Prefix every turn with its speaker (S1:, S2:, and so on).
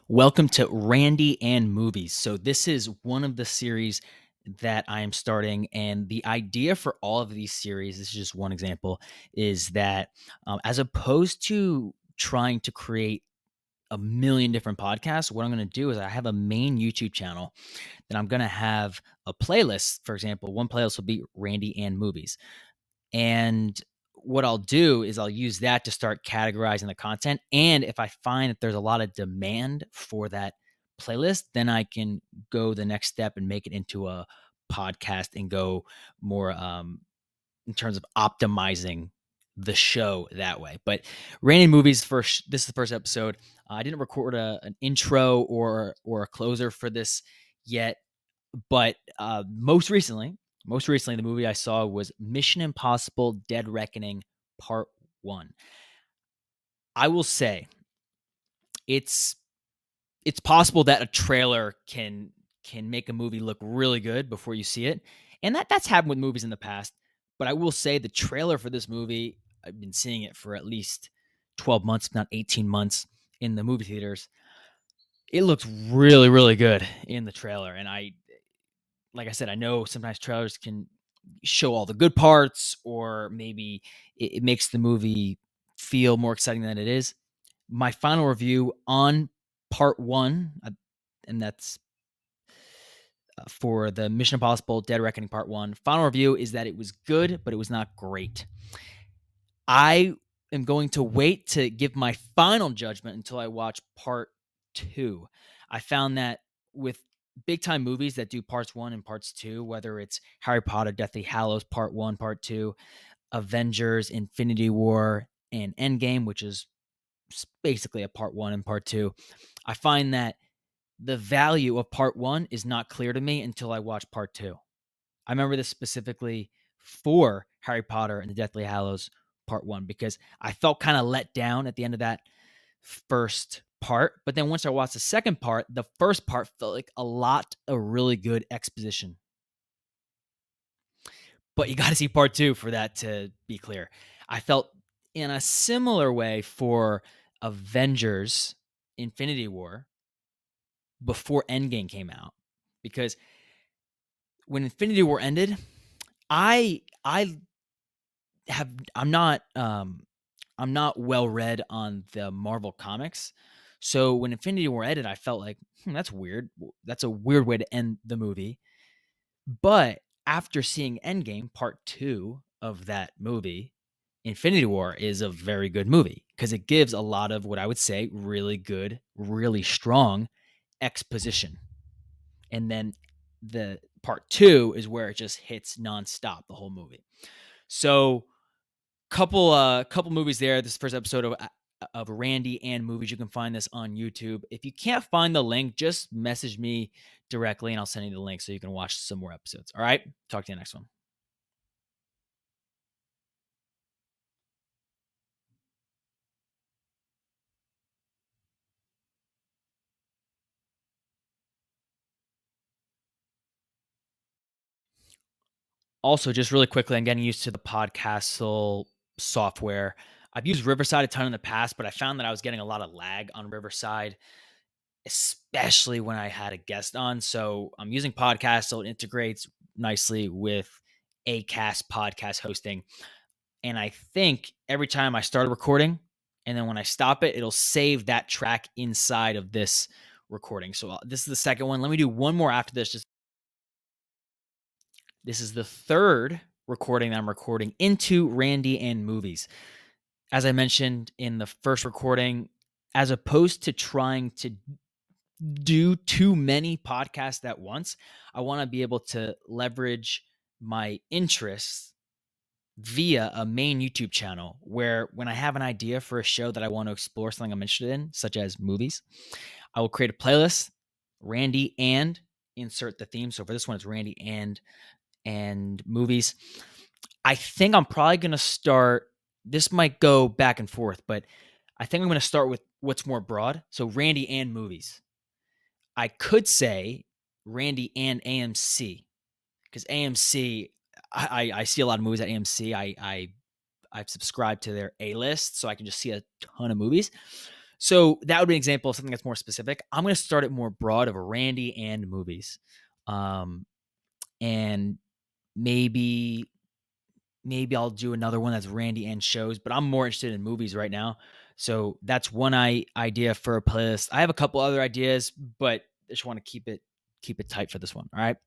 S1: Welcome to Randy and Movies. So, this is one of the series that I am starting. And the idea for all of these series, this is just one example, is that as opposed to trying to create a million different podcasts, what I'm going to do is I have a main YouTube channel that I'm going to have a playlist. For example, one playlist will be Randy and Movies. And what I'll do is I'll use that to start categorizing the content. And if I find that there's a lot of demand for that playlist, then I can go the next step and make it into a podcast and go more in terms of optimizing the show that way. But Raining Movies first. This is the first episode. I didn't record an intro or a closer for this yet, but most recently, the movie I saw was Mission Impossible: Dead Reckoning Part 1. I will say it's it's possible that a trailer can make a movie look really good before you see it, and that's happened with movies in the past. But I will say the trailer for this movie, I've been seeing it for at least 12 months, if not 18 months in the movie theaters. It looks really, really good in the trailer, and like I said, I know sometimes trailers can show all the good parts, or maybe it makes the movie feel more exciting than it is. My final review on part one, and that's for the Mission Impossible Dead Reckoning Part 1. Final review is that it was good, but it was not great. I am going to wait to give my final judgment until I watch Part 2. I found that with big time movies that do parts 1 and parts 2, whether it's Harry Potter, Deathly Hallows Part 1, Part 2, Avengers, Infinity War, and Endgame, which is basically a part 1 and part 2, I find that the value of part 1 is not clear to me until I watch part 2. I remember this specifically for Harry Potter and the Deathly Hallows Part 1 because I felt kind of let down at the end of that first part. But then once I watched the second part, the first part felt like a lot of really good exposition. But you got to see part 2 for that to be clear. I felt in a similar way for Avengers Infinity War before Endgame came out, because when Infinity War ended, I have I'm not well read on the Marvel comics. So when Infinity War ended, I felt like, that's weird. That's a weird way to end the movie. But after seeing Endgame, part 2 of that movie, Infinity War is a very good movie because it gives a lot of what I would say really good, really strong exposition. And then the part 2 is where it just hits nonstop the whole movie. So couple movies there. This is the first episode of Randy and Movies. You can find this on YouTube. If you can't find the link, just message me directly and I'll send you the link so you can watch some more episodes. All right? Talk to you next one. Also, just really quickly, I'm getting used to the Podcastle software. I've used Riverside a ton in the past, but I found that I was getting a lot of lag on Riverside, especially when I had a guest on. So I'm using Podcastle. It integrates nicely with Acast podcast hosting. And I think every time I start a recording and then when I stop it, it'll save that track inside of this recording. So this is the second one. Let me do one more after this. This is the third recording that I'm recording into Randy and Movies. As I mentioned in the first recording, as opposed to trying to do too many podcasts at once, I want to be able to leverage my interests via a main YouTube channel where when I have an idea for a show that I want to explore, something I'm interested in, such as movies, I will create a playlist, Randy and insert the theme. So for this one, it's Randy and movies. I think I'm probably going to start, this might go back and forth, but I think I'm going to start with what's more broad. So Randy and movies. I could say Randy and AMC because AMC, I see a lot of movies at AMC. I've subscribed to their A list, so I can just see a ton of movies. So that would be an example of something that's more specific. I'm gonna start it more broad of Randy and movies. Um, and maybe I'll do another one that's Randy and shows, but I'm more interested in movies right now. So that's one idea for a playlist. I have a couple other ideas, but I just want to keep it tight for this one. All right.